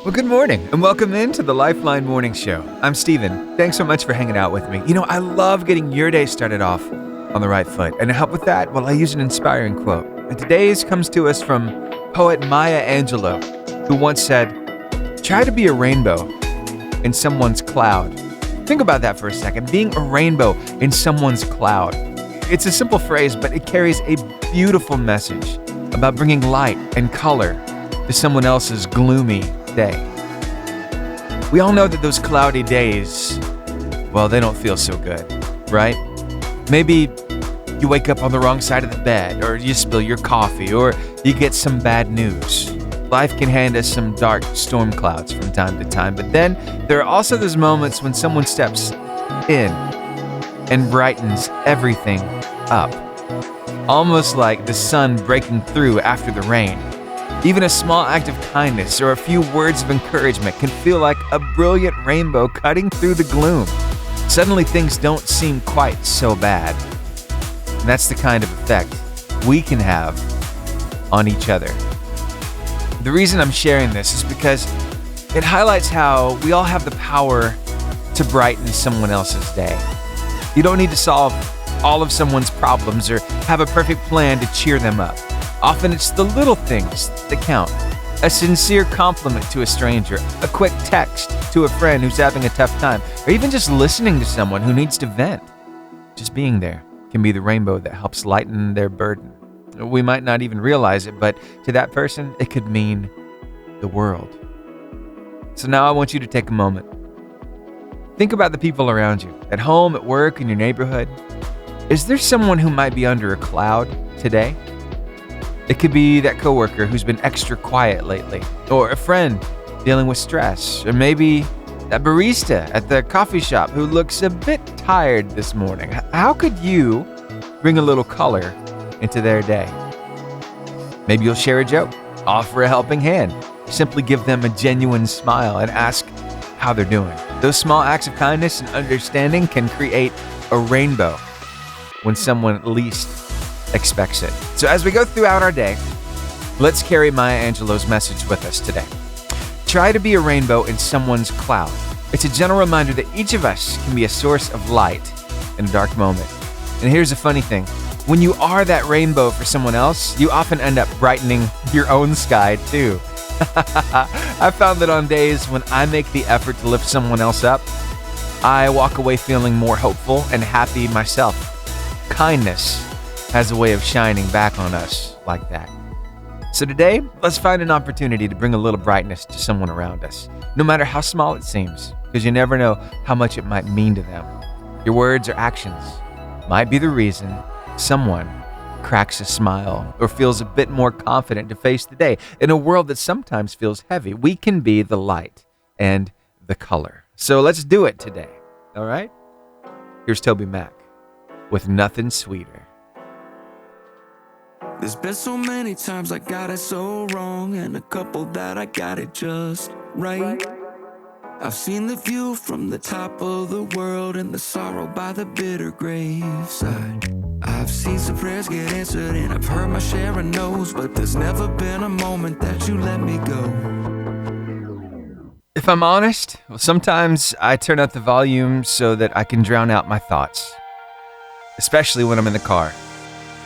Well, good morning and welcome into the Lifeline Morning Show. I'm Steven. Thanks so much for hanging out with me. I love getting your day started off on the right foot. And to help with that, I use an inspiring quote. And today's comes to us from poet Maya Angelou, who once said, "Try to be a rainbow in someone's cloud." Think about that for a second. Being a rainbow in someone's cloud. It's a simple phrase, but it carries a beautiful message about bringing light and color to someone else's gloomy day. We all know that those cloudy days, they don't feel so good, right? Maybe you wake up on the wrong side of the bed, or you spill your coffee, or you get some bad news. Life can hand us some dark storm clouds from time to time, but then there are also those moments when someone steps in and brightens everything up. Almost like the sun breaking through after the rain. Even a small act of kindness or a few words of encouragement can feel like a brilliant rainbow cutting through the gloom. Suddenly things don't seem quite so bad. And that's the kind of effect we can have on each other. The reason I'm sharing this is because it highlights how we all have the power to brighten someone else's day. You don't need to solve all of someone's problems or have a perfect plan to cheer them up. Often it's the little things that count. A sincere compliment to a stranger, a quick text to a friend who's having a tough time, or even just listening to someone who needs to vent. Just being there can be the rainbow that helps lighten their burden. We might not even realize it, but to that person, it could mean the world. So now I want you to take a moment. Think about the people around you, at home, at work, in your neighborhood. Is there someone who might be under a cloud today? It could be that coworker who's been extra quiet lately, or a friend dealing with stress, or maybe that barista at the coffee shop who looks a bit tired this morning. How could you bring a little color into their day? Maybe you'll share a joke, offer a helping hand, simply give them a genuine smile and ask how they're doing. Those small acts of kindness and understanding can create a rainbow when someone least expects it. So as we go throughout our day, let's carry Maya Angelou's message with us today. Try to be a rainbow in someone's cloud. It's a gentle reminder that each of us can be a source of light in a dark moment. And here's the funny thing. When you are that rainbow for someone else, you often end up brightening your own sky too. I found that on days when I make the effort to lift someone else up, I walk away feeling more hopeful and happy myself. Kindness has a way of shining back on us like that. So today, let's find an opportunity to bring a little brightness to someone around us, no matter how small it seems, because you never know how much it might mean to them. Your words or actions might be the reason someone cracks a smile or feels a bit more confident to face the day. In a world that sometimes feels heavy, we can be the light and the color. So let's do it today, all right? Here's Toby Mac with Nothing Sweeter. There's been so many times I got it so wrong, and a couple that I got it just right. I've seen the view from the top of the world and the sorrow by the bitter graveside. I've seen some prayers get answered and I've heard my share of no's, but there's never been a moment that you let me go. If I'm honest, sometimes I turn up the volume so that I can drown out my thoughts, especially when I'm in the car.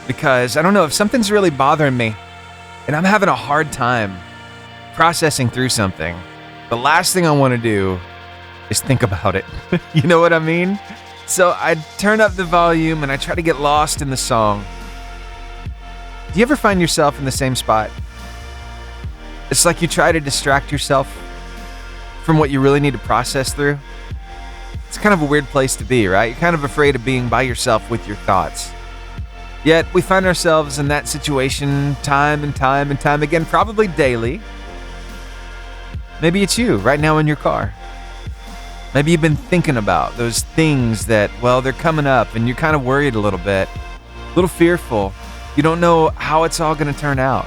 Because I don't know, if something's really bothering me and I'm having a hard time processing through something, the last thing I want to do is think about it. You know what I mean? So I turn up the volume and I try to get lost in the song. Do you ever find yourself in the same spot? It's like you try to distract yourself from what you really need to process through. It's kind of a weird place to be, right? You're kind of afraid of being by yourself with your thoughts. Yet we find ourselves in that situation time and time and time again, probably daily. Maybe it's you right now in your car. Maybe you've been thinking about those things that, they're coming up and you're kind of worried a little bit, a little fearful. You don't know how it's all going to turn out.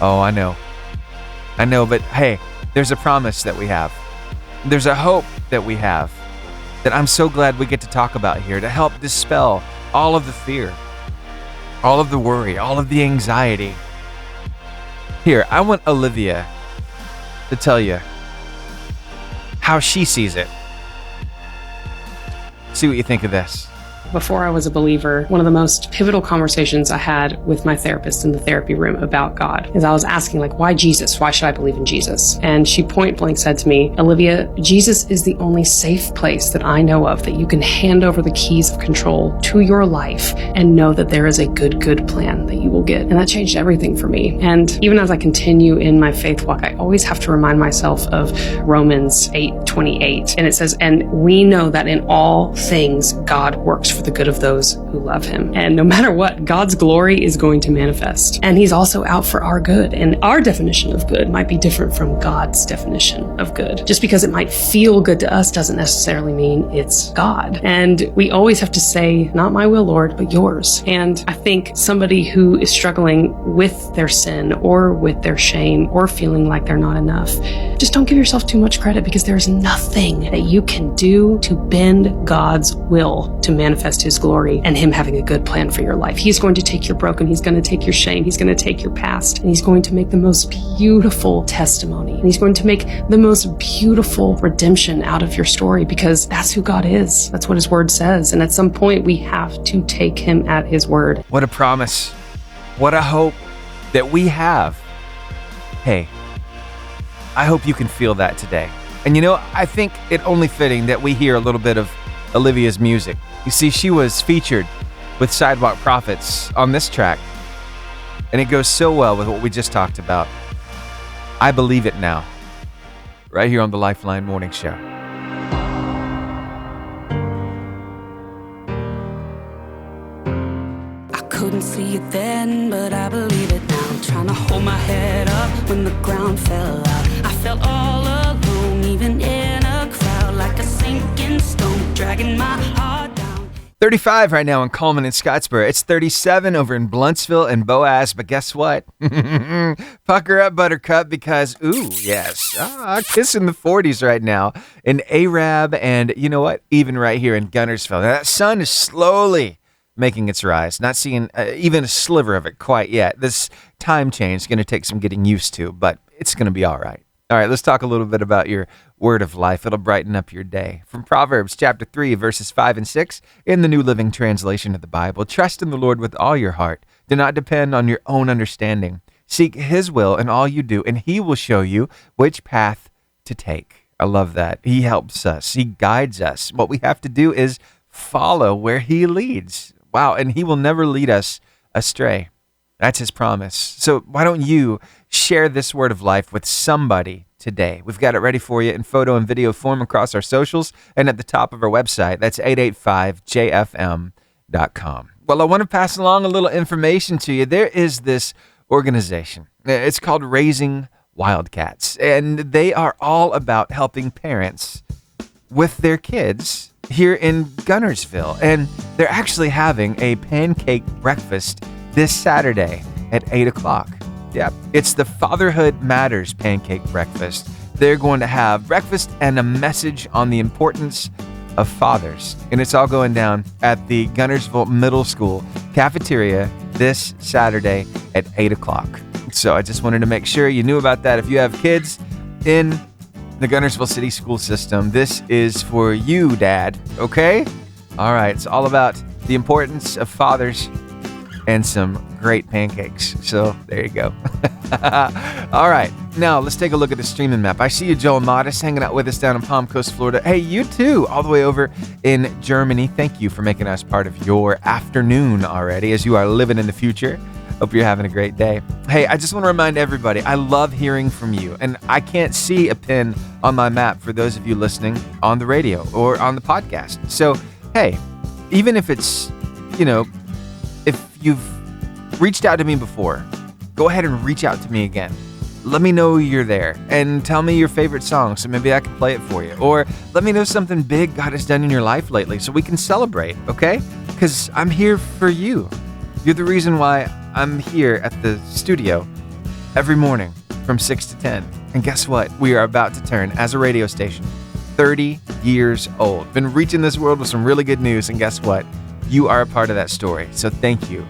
Oh, I know, but hey, there's a promise that we have. There's a hope that we have that I'm so glad we get to talk about here to help dispel all of the fear, all of the worry, all of the anxiety. Here, I want Olivia to tell you how she sees it. See what you think of this. Before I was a believer, one of the most pivotal conversations I had with my therapist in the therapy room about God is I was asking, why Jesus? Why should I believe in Jesus? And she point blank said to me, Olivia, Jesus is the only safe place that I know of that you can hand over the keys of control to your life and know that there is a good plan that you will get. And that changed everything for me. And even as I continue in my faith walk, I always have to remind myself of Romans 8:28. And it says, and we know that in all things God works for the good of those who love him. And no matter what, God's glory is going to manifest. And he's also out for our good. And our definition of good might be different from God's definition of good. Just because it might feel good to us doesn't necessarily mean it's God. And we always have to say, not my will, Lord, but yours. And I think somebody who is struggling with their sin or with their shame or feeling like they're not enough, just don't give yourself too much credit, because there's nothing that you can do to bend God's will to manifest his glory and him having a good plan for your life. He's going to take your broken, he's going to take your shame, he's going to take your past, and he's going to make the most beautiful testimony. And he's going to make the most beautiful redemption out of your story, because that's who God is. That's what his word says. And at some point we have to take him at his word. What a promise. What a hope that we have. Hey, I hope you can feel that today. And I think it only fitting that we hear a little bit of Olivia's music. You see, she was featured with Sidewalk Prophets on this track, and it goes so well with what we just talked about. I Believe It Now, right here on the Lifeline Morning Show. I couldn't see it then, but I believe it now. Trying to hold my head up when the ground fell out. I felt all alone, even in a crowd, like a sinking stone, dragging my heart down. 35 right now in Coleman and Scottsboro. It's 37 over in Bluntsville and Boaz, but guess what? Pucker up, Buttercup, because, yes, kissing the 40s right now in Arab, and you know what? Even right here in Gunnersville. Now, that sun is slowly making its rise. Not seeing even a sliver of it quite yet. This time change is going to take some getting used to, but it's going to be all right. All right, let's talk a little bit about your word of life. It'll brighten up your day. From Proverbs chapter 3, verses 5 and 6, in the New Living Translation of the Bible, trust in the Lord with all your heart. Do not depend on your own understanding. Seek his will in all you do, and he will show you which path to take. I love that. He helps us. He guides us. What we have to do is follow where he leads. Wow, and he will never lead us astray. That's his promise. So why don't you share this word of life with somebody today? We've got it ready for you in photo and video form across our socials and at the top of our website. That's 885jfm.com. Well, I want to pass along a little information to you. There is this organization. It's called Raising Wildcats, and they are all about helping parents with their kids here in Gunnersville. And they're actually having a pancake breakfast this Saturday at 8 o'clock. Yep, it's the Fatherhood Matters Pancake Breakfast. They're going to have breakfast and a message on the importance of fathers. And it's all going down at the Gunnersville Middle School cafeteria this Saturday at 8 o'clock. So I just wanted to make sure you knew about that. If you have kids in the Gunnersville City School System, this is for you, Dad, okay? All right, it's all about the importance of fathers and some great pancakes. So there you go. All right, now let's take a look at the streaming map. I see you, Joel Modest, hanging out with us down in Palm Coast, Florida. Hey, you too, all the way over in Germany. Thank you for making us part of your afternoon already as you are living in the future. Hope you're having a great day. Hey, I just want to remind everybody, I love hearing from you. And I can't see a pin on my map for those of you listening on the radio or on the podcast. So, hey, even if it's, if you've reached out to me before, go ahead and reach out to me again. Let me know you're there and tell me your favorite song so maybe I can play it for you. Or let me know something big God has done in your life lately so we can celebrate, okay? Because I'm here for you. You're the reason why I'm here at the studio every morning from 6 to 10. And guess what? We are about to turn, as a radio station, 30 years old. Been reaching this world with some really good news, and guess what? You are a part of that story. So thank you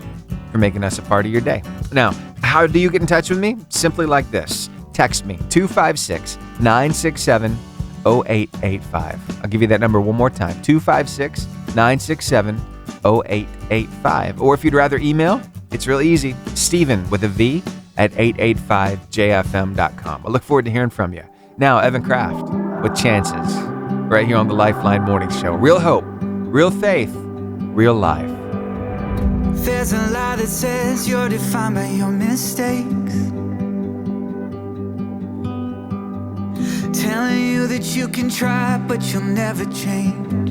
for making us a part of your day. Now, how do you get in touch with me? Simply like this. text me 256-967-0885. I'll give you that number one more time, 256-967-0885. Or if you'd rather email, it's real easy, Stephen with a V at 885jfm.com. I look forward to hearing from you. Now, Evan Kraft with Chances, right here on the Lifeline Morning Show. Real hope, real faith, real life. There's a lie that says you're defined by your mistakes, telling you that you can try but you'll never change.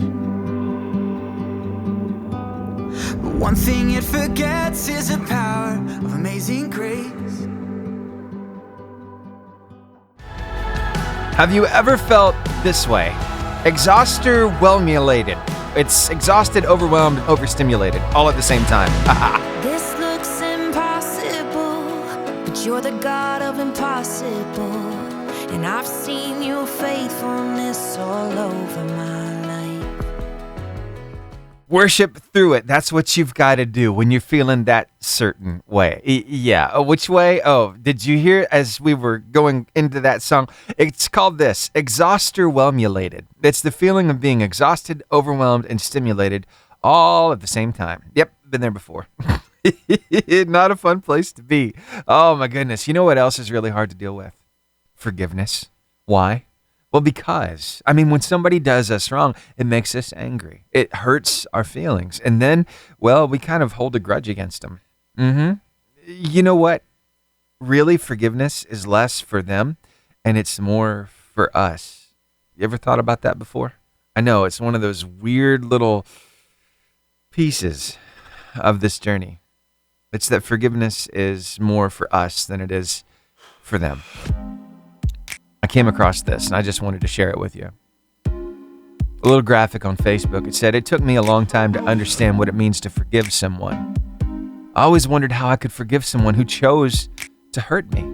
But one thing it forgets is the power of amazing grace. Have you ever felt this way? Exhausted-whelmulated. It's exhausted, overwhelmed, overstimulated, all at the same time. This looks impossible, but you're the God of impossible. And I've seen your faithfulness all over my life. Worship through it. That's what you've got to do when you're feeling that certain way. Yeah. Which way? Oh, did you hear as we were going into that song? It's called this, exhausted-whelmulated. It's the feeling of being exhausted, overwhelmed, and stimulated all at the same time. Yep, been there before. Not a fun place to be. Oh my goodness. You know what else is really hard to deal with? Forgiveness. Why? Well, because, when somebody does us wrong, it makes us angry. It hurts our feelings. And then, well, we kind of hold a grudge against them. You know what? Really, forgiveness is less for them, and it's more for us. You ever thought about that before? I know, it's one of those weird little pieces of this journey. It's that forgiveness is more for us than it is for them. I came across this, and I just wanted to share it with you. A little graphic on Facebook. It said, "It took me a long time to understand what it means to forgive someone. I always wondered how I could forgive someone who chose to hurt me.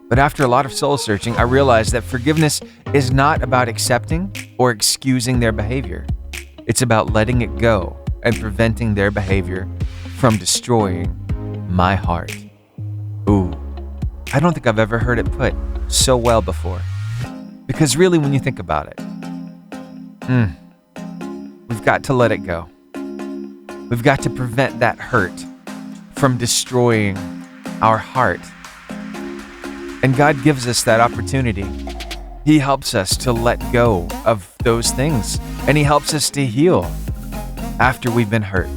But after a lot of soul searching, I realized that forgiveness is not about accepting or excusing their behavior. It's about letting it go and preventing their behavior from destroying my heart." Ooh, I don't think I've ever heard it put so well before. Because really, when you think about it, we've got to let it go. We've got to prevent that hurt from destroying our heart. And God gives us that opportunity. He helps us to let go of those things, and He helps us to heal after we've been hurt.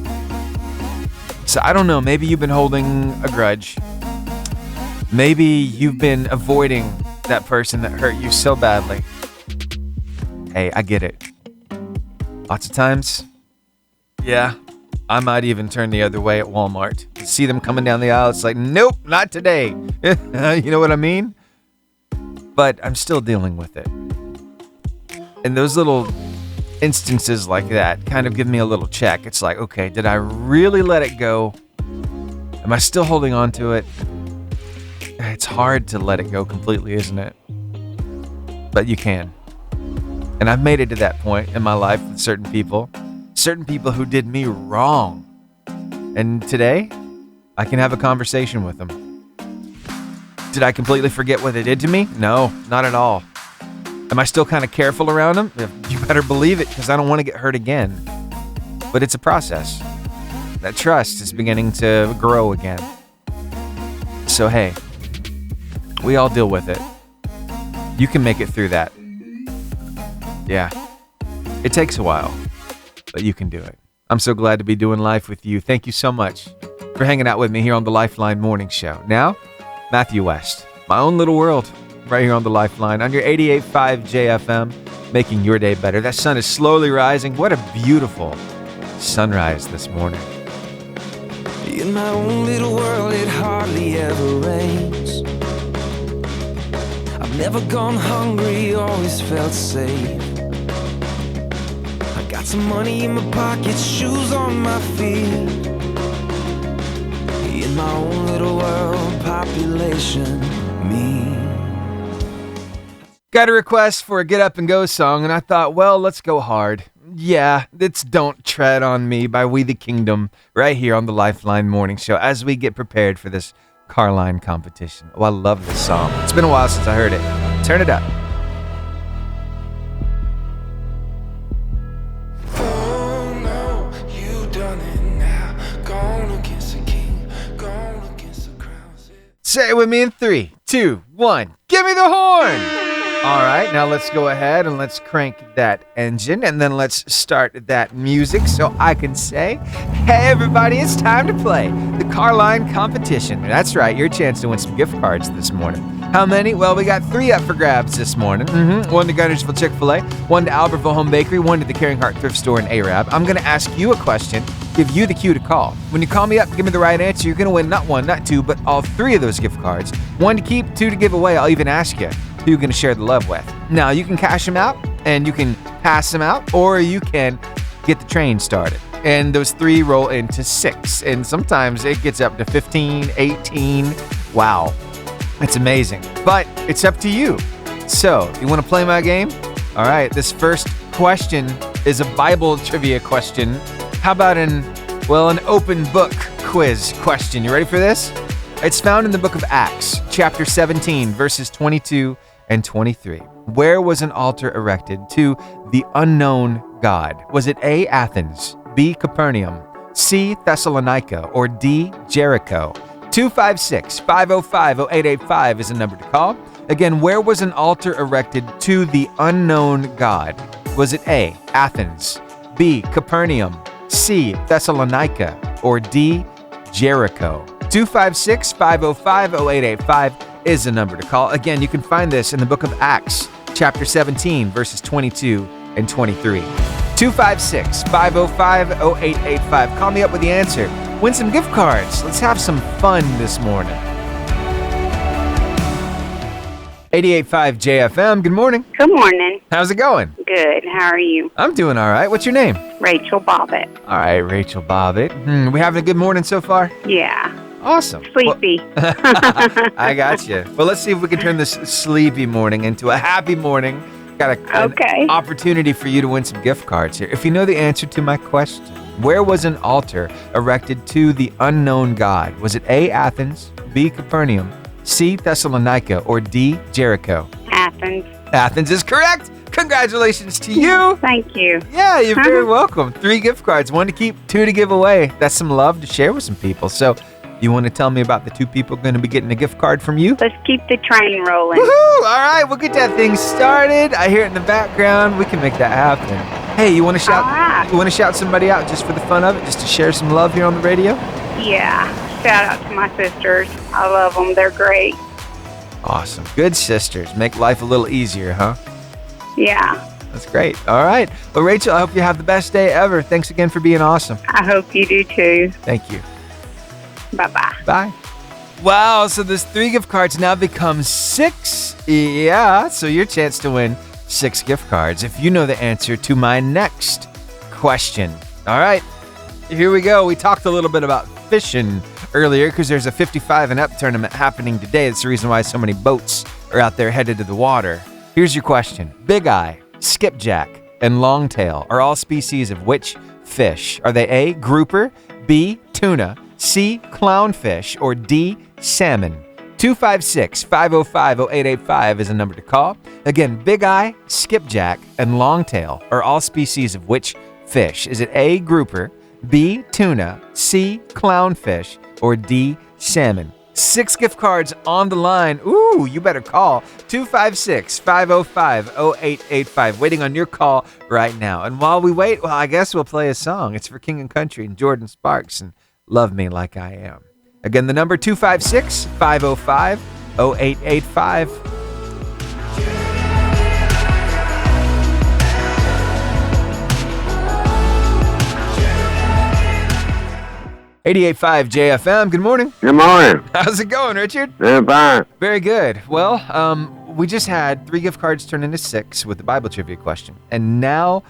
So I don't know, maybe you've been holding a grudge. Maybe you've been avoiding that person that hurt you so badly. Hey, I get it. Lots of times, yeah, I might even turn the other way at Walmart. See them coming down the aisle, it's like, nope, not today. You know what I mean? But I'm still dealing with it. And those little instances like that kind of give me a little check. It's like, okay, did I really let it go? Am I still holding on to it? It's hard to let it go completely, isn't it? But you can. And I've made it to that point in my life with certain people who did me wrong. And today, I can have a conversation with them. Did I completely forget what they did to me? No, not at all. Am I still kind of careful around them? You better believe it, because I don't want to get hurt again. But it's a process. That trust is beginning to grow again. So hey, we all deal with it. You can make it through that. Yeah, it takes a while, but you can do it. I'm so glad to be doing life with you. Thank you so much for hanging out with me here on the Lifeline Morning Show. Now, Matthew West, My Own Little World, right here on the Lifeline, on your 88.5 JFM, making your day better. That sun is slowly rising. What a beautiful sunrise this morning. In my own little world, it hardly ever rains. I've never gone hungry, always felt safe. I got some money in my pocket, shoes on my feet. In my own little world, population, me. Got a request for a Get Up and Go song, and I thought, well, let's go hard. Yeah, it's Don't Tread on Me by We the Kingdom, right here on the Lifeline Morning Show as we get prepared for this Carline Competition. Oh, I love this song. It's been a while since I heard it. Turn it up. Oh no, you done it now. Gone against the king, gone against the crown. Say it with me in 3, 2, 1. Give me the horn! All right, now let's go ahead and let's crank that engine and then let's start that music so I can say, hey everybody, it's time to play the Carline Competition. That's right, your chance to win some gift cards this morning. How many? Well, we got 3 up for grabs this morning. One to Gunnersville Chick-fil-A, one to Albertville Home Bakery, one to the Caring Heart Thrift Store in Arab. I'm going to ask you a question, give you the cue to call. When you call me up and give me the right answer, you're going to win not 1, not 2, but all 3 of those gift cards. 1 to keep, 2 to give away. I'll even ask you who you're going to share the love with. Now, you can cash them out, and you can pass them out, or you can get the train started. And those 3 roll into 6, and sometimes it gets up to 15, 18. Wow, it's amazing. But it's up to you. So, you want to play my game? All right, this first question is a Bible trivia question. How about an open book quiz question? You ready for this? It's found in the book of Acts, chapter 17, verses 22 and 23. Where was an altar erected to the unknown God? Was it A, Athens, B, Capernaum, C, Thessalonica, or D, Jericho? 256-505-0885 is the number to call. Again, where was an altar erected to the unknown God? Was it A, Athens, B, Capernaum, C, Thessalonica, or D, Jericho? 256-505-0885 is the number to call. Again, you can find this in the book of Acts, chapter 17, verses 22 and 23. 256-505-0885. Call me up with the answer. Win some gift cards. Let's have some fun this morning. 88.5 JFM, good morning. Good morning. How's it going? Good. How are you? I'm doing all right. What's your name? Rachel Bobbitt. All right, Rachel Bobbitt. We having a good morning so far? Yeah. Awesome. Sleepy. Well, I got you. Well, let's see if we can turn this sleepy morning into a happy morning. Got an opportunity for you to win some gift cards here. If you know the answer to my question, where was an altar erected to the unknown God? Was it A, Athens, B, Capernaum, C, Thessalonica, or D, Jericho? Athens. Athens is correct. Congratulations to you. Thank you. Yeah, you're very welcome. 3 gift cards, 1 to keep, 2 to give away. That's some love to share with some people. So you want to tell me about the 2 people going to be getting a gift card from you? Let's keep the train rolling. Woohoo! All right, we'll get that thing started. I hear it in the background. We can make that happen. Hey, you want to shout? All right. You want to shout somebody out just for the fun of it, just to share some love here on the radio? Yeah. Shout out to my sisters. I love them. They're great. Awesome. Good sisters. Make life a little easier, huh? Yeah. That's great. All right. Well, Rachel, I hope you have the best day ever. Thanks again for being awesome. I hope you do too. Thank you. Bye-bye. Bye. Wow, so this 3 gift cards now becomes 6. Yeah, so your chance to win 6 gift cards if you know the answer to my next question. All right, here we go. We talked a little bit about fishing earlier because there's a 55 and up tournament happening today. That's the reason why so many boats are out there headed to the water. Here's your question. Big eye, skipjack, and longtail are all species of which fish? Are they A, grouper, B, tuna, C, clownfish, or D, salmon? 256-505-0885 is a number to call. Again, big eye, skipjack, and longtail are all species of which fish? Is it A, grouper, B, tuna, C, clownfish, or D, salmon? 6 gift cards on the line. Ooh, you better call 256-505-0885. Waiting on your call right now. And while we wait, well, I guess we'll play a song. It's for King and Country and Jordan Sparks and Love Me Like I Am. Again, the number 256-505-0885. .5 JFM. Good morning. Good morning. How's it going, Richard? I'm fine. Very good. Well, we just had 3 gift cards turn into 6 with the Bible trivia question. And now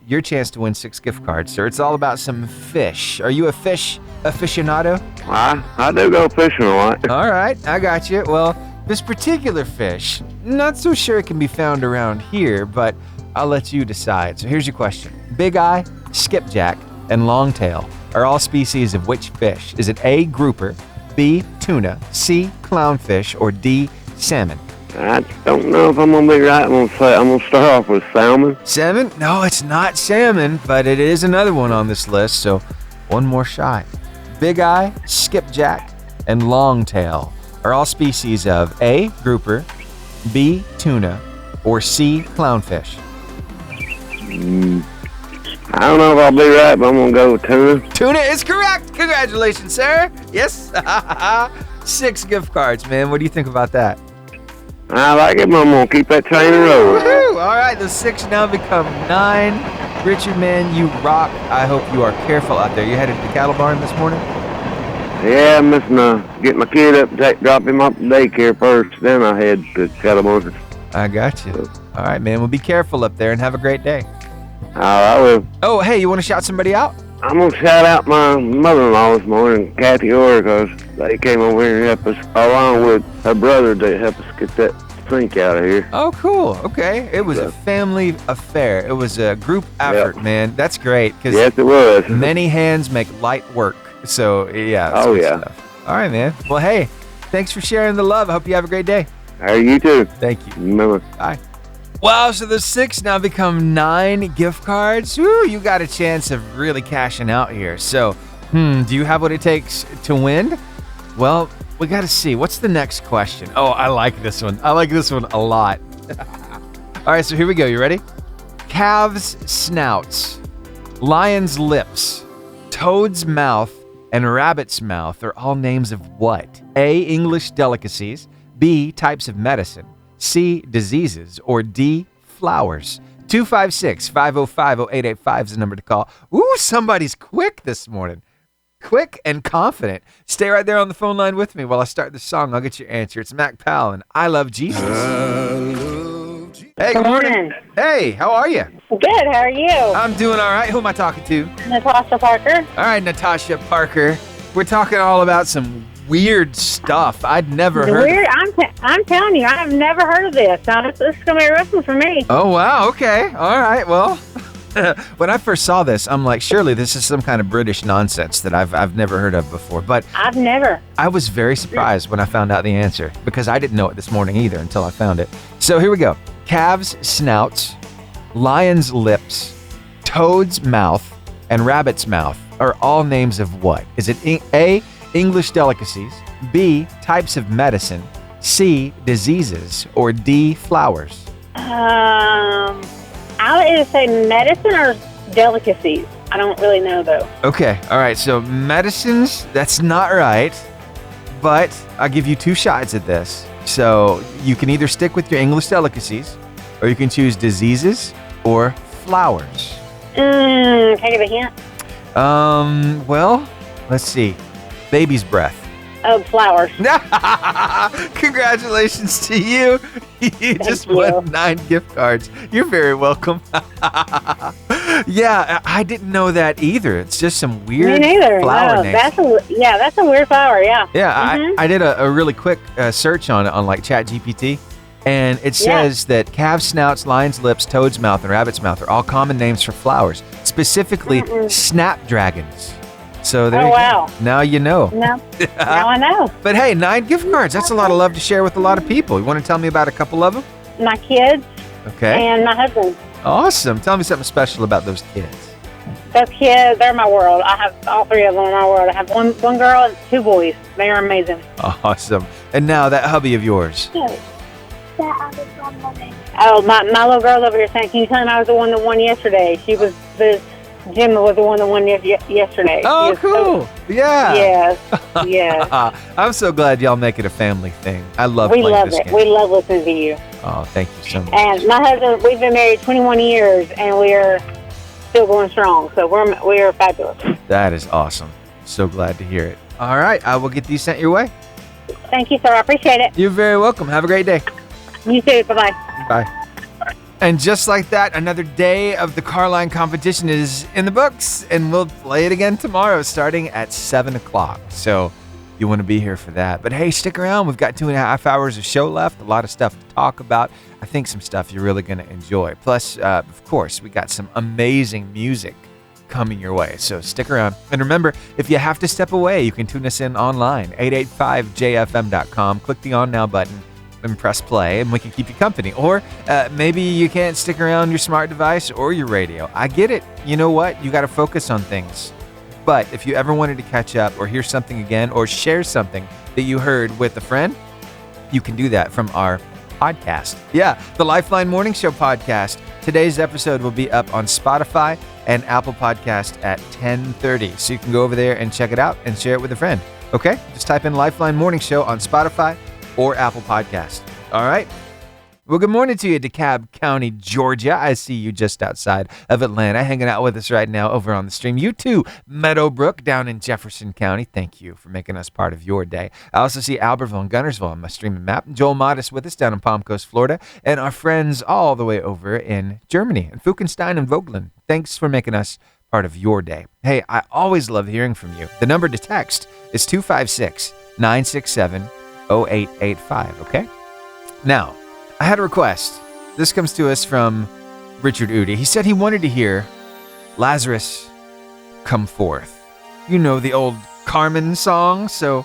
your chance to win 6 gift cards, sir. It's all about some fish. Are you a fish aficionado? I do go fishing a lot. All right, I got you. Well, this particular fish, not so sure it can be found around here, but I'll let you decide. So here's your question. Big eye, skipjack, and longtail are all species of which fish? Is it A, grouper, B, tuna, tuna, C, clownfish, or D, salmon? I don't know if I'm gonna be right. I'm gonna start off with salmon. Salmon? No, it's not salmon, but it is another one on this list, so one more shot. Big eye, skipjack, and longtail are all species of A, grouper, B, tuna, or C, clownfish. I don't know if I'll be right, but I'm gonna go with tuna. Tuna is correct. Congratulations, sir. Yes. 6 gift cards, man. What do you think about that? I like it, but I'm gonna keep that train rolling. Woohoo! All right, those 6 now become 9. Richard, man, you rock. I hope you are careful out there. You headed to the cattle barn this morning? Yeah, I'm missing get my kid up, drop him off to daycare first, then I head to cattle barn. I got you. All right, man. Well, be careful up there and have a great day. I will. Oh, hey, you want to shout somebody out? I'm gonna shout out my mother-in-law this morning, Kathy Orr, because they came over here and helped us, along with her brother, to help us get that sink out of here. Oh, cool. Okay. It was a family affair. It was a group effort, man. That's great. Yes, it was. Many hands make light work. So, yeah. Oh, yeah. Stuff. All right, man. Well, hey, thanks for sharing the love. I hope you have a great day. Hey, you too. Thank you. Remember. Bye. Wow, so the 6 now become 9 gift cards. Woo, you got a chance of really cashing out here. So, do you have what it takes to win? Well, we got to see. What's the next question? Oh, I like this one. I like this one a lot. All right, so here we go. You ready? Calves' snouts, lion's lips, toad's mouth, and rabbit's mouth are all names of what? A, English delicacies, B, types of medicine, C, diseases, or D, flowers. 256-505-0885 is the number to call. Ooh, somebody's quick this morning. Quick and confident. Stay right there on the phone line with me while I start the song. I'll get your answer. It's Mac Powell and I Love Jesus. Hey, good morning. Hey, how are you? Good, how are you? I'm doing all right. Who am I talking to? Natasha Parker. All right, Natasha Parker. We're talking all about some weird stuff I'd never heard. Weird? I'm telling you, I've never heard of this. Now, this is going to be a rough one for me. Oh, wow. Okay. All right. Well, when I first saw this, I'm like, surely this is some kind of British nonsense that I've never heard of before. But I've never. I was very surprised when I found out the answer because I didn't know it this morning either until I found it. So here we go. Calves' snouts, lion's lips, toad's mouth, and rabbit's mouth are all names of what? Is it A, English delicacies, B, types of medicine, C, diseases, or D, flowers? I'll either say medicine or delicacies. I don't really know, though. Okay, all right, so medicines, that's not right, but I'll give you 2 shots at this. So you can either stick with your English delicacies, or you can choose diseases or flowers. Can I give a hint? Well, let's see. Baby's breath. Oh, flowers. Congratulations to you. You just won 9 gift cards. You're very welcome. Yeah, I didn't know that either. It's just some weird flower names. That's a weird flower, yeah. Yeah, I did a really quick search on it on like ChatGPT, and it says that calves' snouts, lion's lips, toad's mouth, and rabbit's mouth are all common names for flowers, specifically snapdragons. So there you go. Now you know. No. Now I know. But hey, 9 gift cards. That's a lot of love to share with a lot of people. You want to tell me about a couple of them? My kids. Okay. And my husband. Awesome. Tell me something special about those kids. Those kids, they're my world. I have all 3 of them in my world. I have one girl and 2 boys. They are amazing. Awesome. And now that hubby of yours. Oh, my little girl's over here saying, can you tell him I was the one that won yesterday? Jim was the one that won yesterday. Oh, cool. Yeah. Yes. I'm so glad y'all make it a family thing. I love We playing love this it. game. We love listening to you. Oh, thank you so much. And my husband, we've been married 21 years, and we are still going strong. So we are fabulous. That is awesome. So glad to hear it. All right. I will get these sent your way. Thank you, sir. I appreciate it. You're very welcome. Have a great day. You too. Bye-bye. Bye. And just like that, another day of the Carline competition is in the books, and we'll play it again tomorrow starting at 7 o'clock. So you want to be here for that. But hey, stick around. We've got 2.5 hours of show left, a lot of stuff to talk about. I think some stuff you're really going to enjoy. Plus, of course, we got some amazing music coming your way. So stick around. And remember, if you have to step away, you can tune us in online, 885jfm.com. Click the On Now button and press play, and we can keep you company. Or maybe you can't stick around your smart device or your radio. I get it. You know what? You got to focus on things. But if you ever wanted to catch up or hear something again or share something that you heard with a friend, you can do that from our podcast. Yeah, the Lifeline Morning Show podcast. Today's episode will be up on Spotify and Apple Podcast at 10:30. So you can go over there and check it out and share it with a friend. Okay? Just type in Lifeline Morning Show on Spotify or Apple Podcast. All right? Well, good morning to you, DeKalb County, Georgia. I see you just outside of Atlanta hanging out with us right now over on the stream. You too, Meadowbrook down in Jefferson County. Thank you for making us part of your day. I also see Albertville and Gunnersville on my streaming map. Joel Modest with us down in Palm Coast, Florida. And our friends all the way over in Germany, in Fuchenstein and Vogelen. Thanks for making us part of your day. Hey, I always love hearing from you. The number to text is 256-967-0885, okay? Now, I had a request. This comes to us from Richard Udi. He said he wanted to hear Lazarus Come Forth. You know, the old Carmen song. So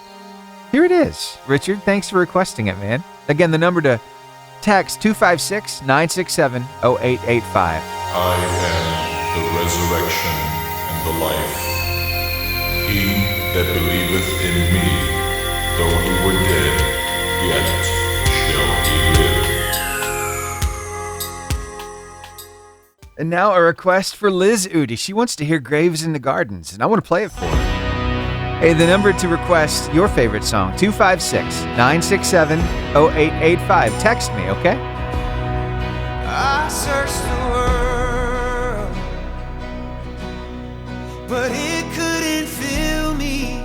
here it is. Richard, thanks for requesting it, man. Again, the number to text 256-967-0885. I am the resurrection and the life. He that believeth in me, though he were dead, yet shall he live. And now a request for Liz Udi. She wants to hear Graves in the Gardens, and I want to play it for her. Hey, the number to request your favorite song, 256-967-0885. Text me, okay? I searched the world, but it couldn't fill me.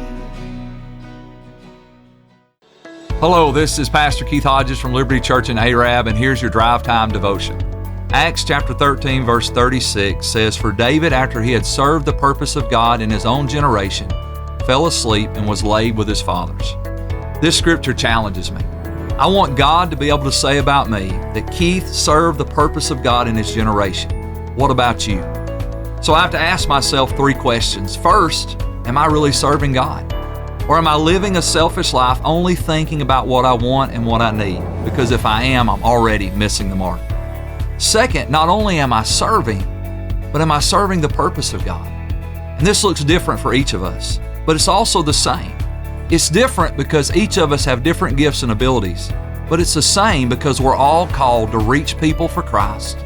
Hello, this is Pastor Keith Hodges from Liberty Church in Arab, and here's your drive time devotion. Acts chapter 13, verse 36 says, "For David, after he had served the purpose of God in his own generation, fell asleep and was laid with his fathers." This scripture challenges me. I want God to be able to say about me that Keith served the purpose of God in his generation. What about you? So I have to ask myself 3 questions. First, am I really serving God? Or am I living a selfish life only thinking about what I want and what I need? Because if I am, I'm already missing the mark. Second, not only am I serving, but am I serving the purpose of God? And this looks different for each of us, but it's also the same. It's different because each of us have different gifts and abilities, but it's the same because we're all called to reach people for Christ,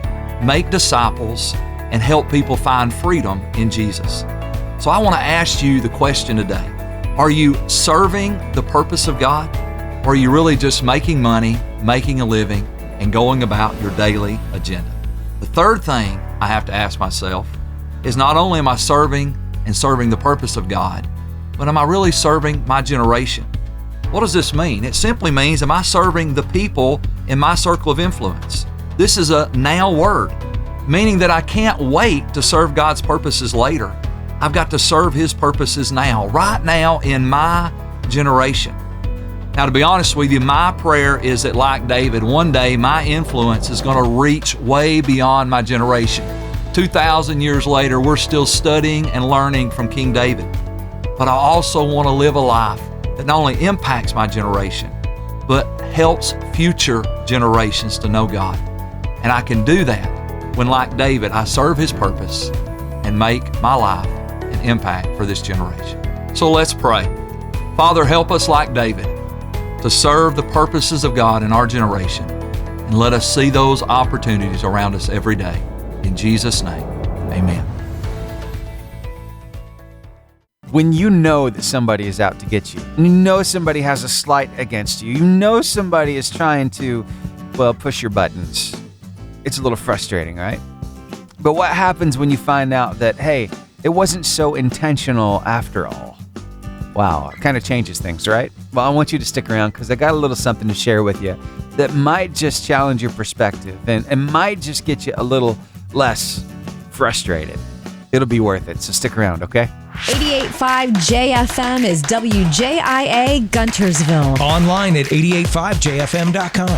make disciples, and help people find freedom in Jesus. So I want to ask you the question today. Are you serving the purpose of God? Or are you really just making money, making a living, and going about your daily agenda? The third thing I have to ask myself is not only am I serving and serving the purpose of God, but am I really serving my generation? What does this mean? It simply means, am I serving the people in my circle of influence? This is a now word, meaning that I can't wait to serve God's purposes later. I've got to serve His purposes now, right now in my generation. Now, to be honest with you, my prayer is that, like David, one day my influence is going to reach way beyond my generation. 2,000 years later, we're still studying and learning from King David. But I also want to live a life that not only impacts my generation, but helps future generations to know God. And I can do that when, like David, I serve His purpose and make my life an impact for this generation. So let's pray. Father, help us like David to serve the purposes of God in our generation, and let us see those opportunities around us every day. In Jesus' name, amen. When you know that somebody is out to get you, you know somebody has a slight against you, you know somebody is trying to, push your buttons, it's a little frustrating, right? But what happens when you find out that, hey, it wasn't so intentional after all? Wow, it kind of changes things, right? Well, I want you to stick around because I got a little something to share with you that might just challenge your perspective and might just get you a little less frustrated. It'll be worth it, so stick around, okay? 88.5 JFM is WJIA Guntersville. Online at 885jfm.com.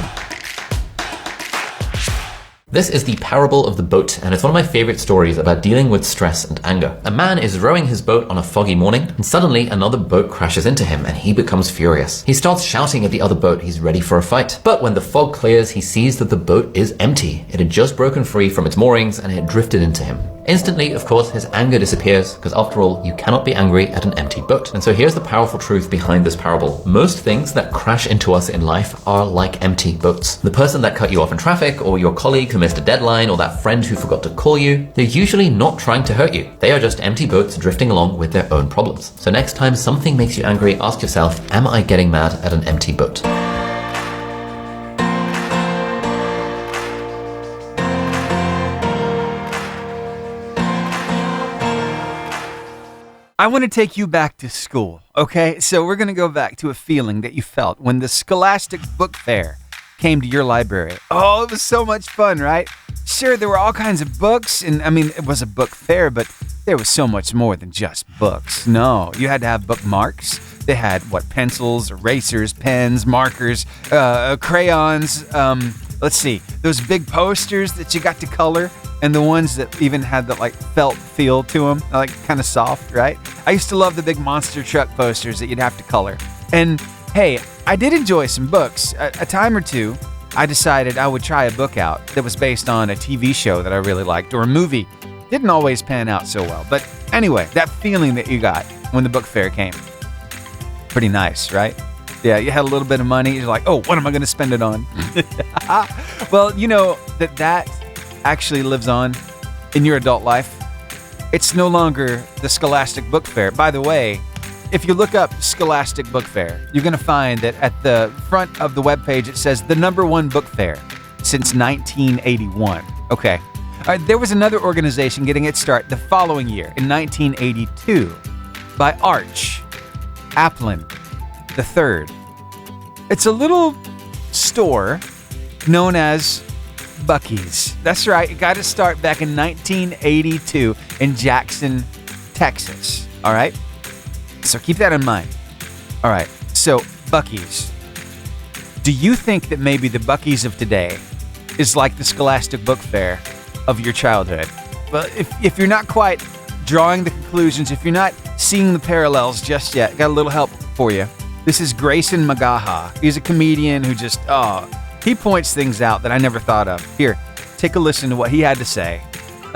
This is the parable of the boat, and it's one of my favorite stories about dealing with stress and anger. A man is rowing his boat on a foggy morning, and suddenly another boat crashes into him, and he becomes furious. He starts shouting at the other boat he's ready for a fight. But when the fog clears, he sees that the boat is empty. It had just broken free from its moorings, and it had drifted into him. Instantly, of course, his anger disappears, because after all, you cannot be angry at an empty boat. And so here's the powerful truth behind this parable. Most things that crash into us in life are like empty boats. The person that cut you off in traffic, or your colleague who missed a deadline, or that friend who forgot to call you, they're usually not trying to hurt you. They are just empty boats drifting along with their own problems. So next time something makes you angry, ask yourself, am I getting mad at an empty boat? I want to take you back to school, okay? So we're going to go back to a feeling that you felt when the Scholastic Book Fair came to your library. Oh, it was so much fun, right? Sure, there were all kinds of books, and I mean, it was a book fair, but there was so much more than just books. No, you had to have bookmarks. They had, pencils, erasers, pens, markers, crayons, let's see, those big posters that you got to color, and the ones that even had that felt feel to them, kind of soft, right? I used to love the big monster truck posters that you'd have to color. And hey, I did enjoy some books. A time or two, I decided I would try a book out that was based on a TV show that I really liked, or a movie. Didn't always pan out so well. But anyway, that feeling that you got when the book fair came, pretty nice, right? Yeah, you had a little bit of money. You're like, oh, what am I going to spend it on? Well, you know that actually lives on in your adult life. It's no longer the Scholastic Book Fair. By the way, if you look up Scholastic Book Fair, you're going to find that at the front of the webpage it says the #1 book fair since 1981. Okay. There was another organization getting its start the following year in 1982 by Arch Applin III. It's a little store known as Buc-ee's. That's right. It got its start back in 1982 in Jackson, Texas. All right? So keep that in mind. All right. So Buc-ee's. Do you think that maybe the Buc-ee's of today is like the Scholastic Book Fair of your childhood? Well, if you're not quite drawing the conclusions, if you're not seeing the parallels just yet, got a little help for you. This is Grayson Magaha. He's a comedian who just, he points things out that I never thought of. Here, take a listen to what he had to say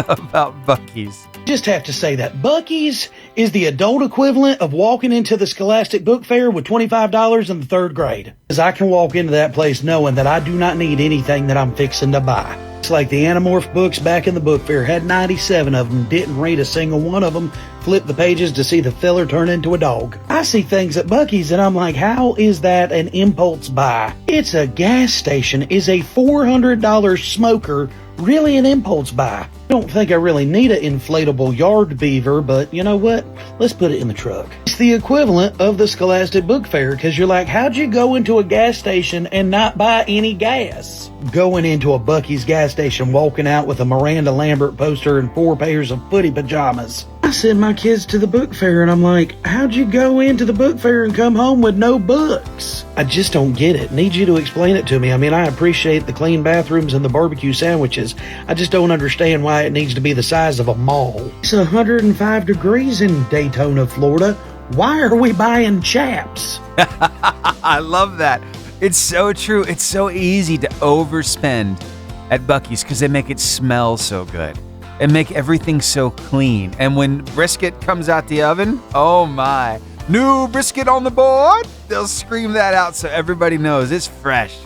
about Buc-ee's. Just have to say that Buc-ee's is the adult equivalent of walking into the Scholastic Book Fair with $25 in the third grade. Because I can walk into that place knowing that I do not need anything that I'm fixing to buy. It's like the Animorph books back in the book fair. Had 97 of them, didn't read a single one of them, flipped the pages to see the filler turn into a dog. I see things at Buc-ee's and I'm like, how is that an impulse buy? It's a gas station. Is a $400 smoker really an impulse buy? I don't think I really need an inflatable yard beaver, but you know what? Let's put it in the truck. It's the equivalent of the Scholastic Book Fair, because you're like, how'd you go into a gas station and not buy any gas? Going into a Buc-ee's gas station, walking out with a Miranda Lambert poster and 4 pairs of footy pajamas. I send my kids to the book fair and I'm like, how'd you go into the book fair and come home with no books? I just don't get it. Need you to explain it to me. I mean, I appreciate the clean bathrooms and the barbecue sandwiches. I just don't understand why it needs to be the size of a mall. It's 105 degrees in Daytona, Florida. Why are we buying chaps? I love that. It's so true. It's so easy to overspend at Buc-ee's because they make it smell so good and make everything so clean. And when brisket comes out the oven, oh my, new brisket on the board, they'll scream that out so everybody knows it's fresh.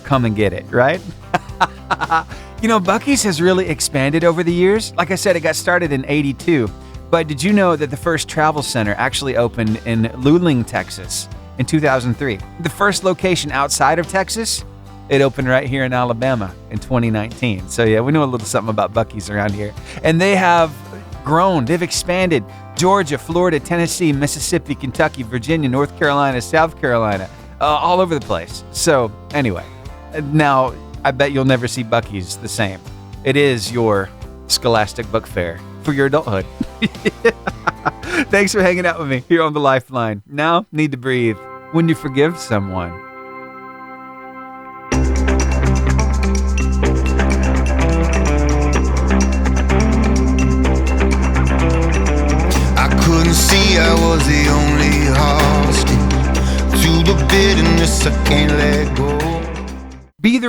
Come and get it, right? You know, Buc-ee's has really expanded over the years. Like I said, it got started in 82. But did you know that the first travel center actually opened in Luling, Texas in 2003? The first location outside of Texas, it opened right here in Alabama in 2019. So yeah, we know a little something about Buc-ee's around here. And they have grown, they've expanded. Georgia, Florida, Tennessee, Mississippi, Kentucky, Virginia, North Carolina, South Carolina, all over the place. So anyway, now I bet you'll never see Buc-ee's the same. It is your Scholastic Book Fair for your adulthood. Thanks for hanging out with me here on The Lifeline. Now, need to breathe when you forgive someone.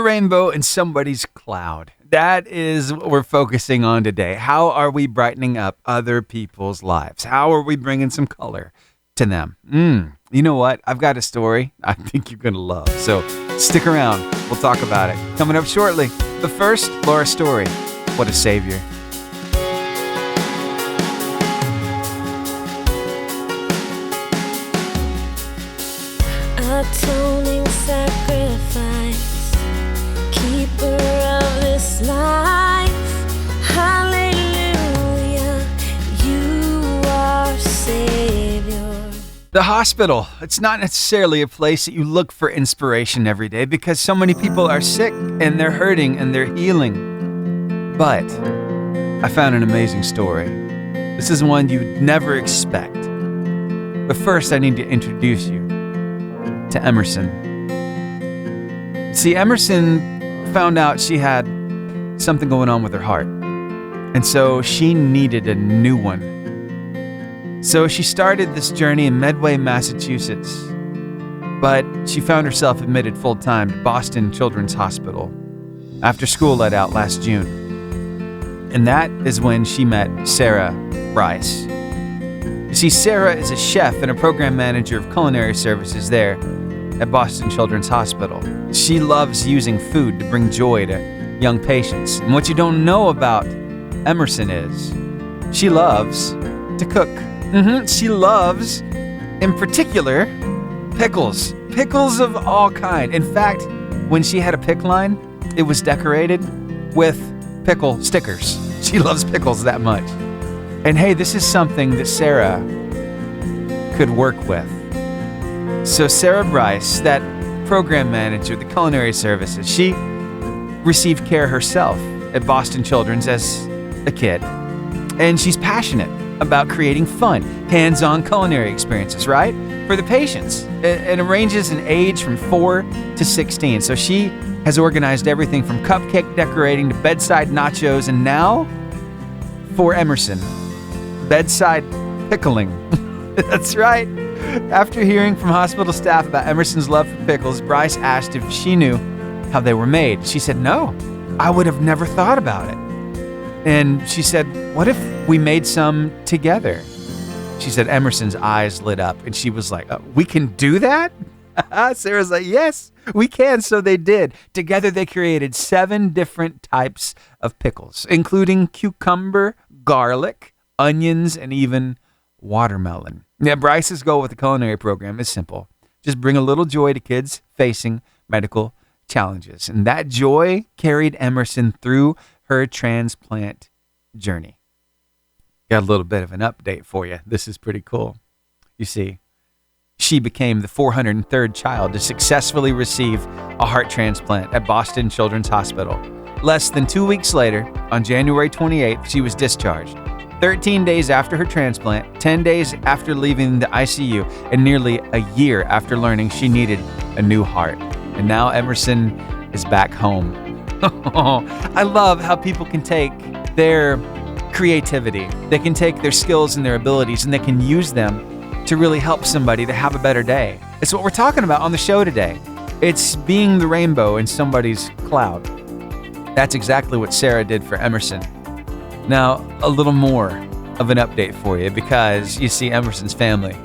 rainbow in somebody's cloud. That is what we're focusing on today. How are we brightening up other people's lives? How are we bringing some color to them? You know what? I've got a story I think you're going to love. So stick around. We'll talk about it coming up shortly. But first, Laura's story. What a savior. Atoning sacrifice, keeper of this life. Hallelujah, you are Savior. The hospital. It's not necessarily a place that you look for inspiration every day because so many people are sick and they're hurting and they're healing. But I found an amazing story. This is one you'd never expect. But first, I need to introduce you to Emerson. See, Emerson found out she had something going on with her heart. And so she needed a new one. So she started this journey in Medway, Massachusetts. But she found herself admitted full-time to Boston Children's Hospital after school let out last June. And that is when she met Sarah Bryce. You see, Sarah is a chef and a program manager of culinary services there at Boston Children's Hospital. She loves using food to bring joy to young patients. And what you don't know about Emerson is she loves to cook. She loves, in particular, pickles. Pickles of all kind. In fact, when she had a pick line, it was decorated with pickle stickers. She loves pickles that much. And hey, this is something that Sarah could work with. So Sarah Bryce, that program manager, the culinary services, she received care herself at Boston Children's as a kid. And she's passionate about creating fun, hands-on culinary experiences, right? For the patients. It ranges in age from 4 to 16. So she has organized everything from cupcake decorating to bedside nachos, and now, for Emerson, bedside pickling. That's right. After hearing from hospital staff about Emerson's love for pickles, Bryce asked if she knew how they were made. She said, no, I would have never thought about it. And she said, what if we made some together? She said Emerson's eyes lit up and she was like, we can do that? Sarah's like, yes, we can. So they did. Together they created 7 different types of pickles, including cucumber, garlic, onions, and even watermelon. Yeah, Bryce's goal with the culinary program is simple. Just bring a little joy to kids facing medical challenges. And that joy carried Emerson through her transplant journey. Got a little bit of an update for you. This is pretty cool. You see, she became the 403rd child to successfully receive a heart transplant at Boston Children's Hospital. Less than 2 weeks later, on January 28th, she was discharged. 13 days after her transplant, 10 days after leaving the ICU, and nearly a year after learning she needed a new heart. And now Emerson is back home. I love how people can take their creativity, they can take their skills and their abilities, and they can use them to really help somebody to have a better day. It's what we're talking about on the show today. It's being the rainbow in somebody's cloud. That's exactly what Sarah did for Emerson. Now, a little more of an update for you because, you see, Emerson's family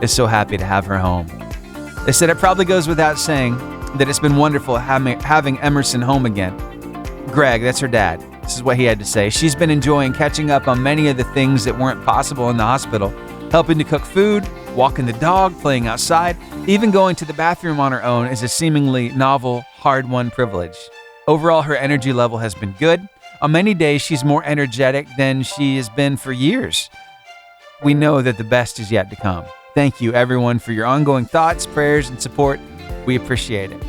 is so happy to have her home. They said it probably goes without saying that it's been wonderful having Emerson home again. Greg, that's her dad. This is what he had to say. She's been enjoying catching up on many of the things that weren't possible in the hospital, helping to cook food, walking the dog, playing outside, even going to the bathroom on her own is a seemingly novel, hard-won privilege. Overall, her energy level has been good. On many days, she's more energetic than she has been for years. We know that the best is yet to come. Thank you, everyone, for your ongoing thoughts, prayers, and support. We appreciate it.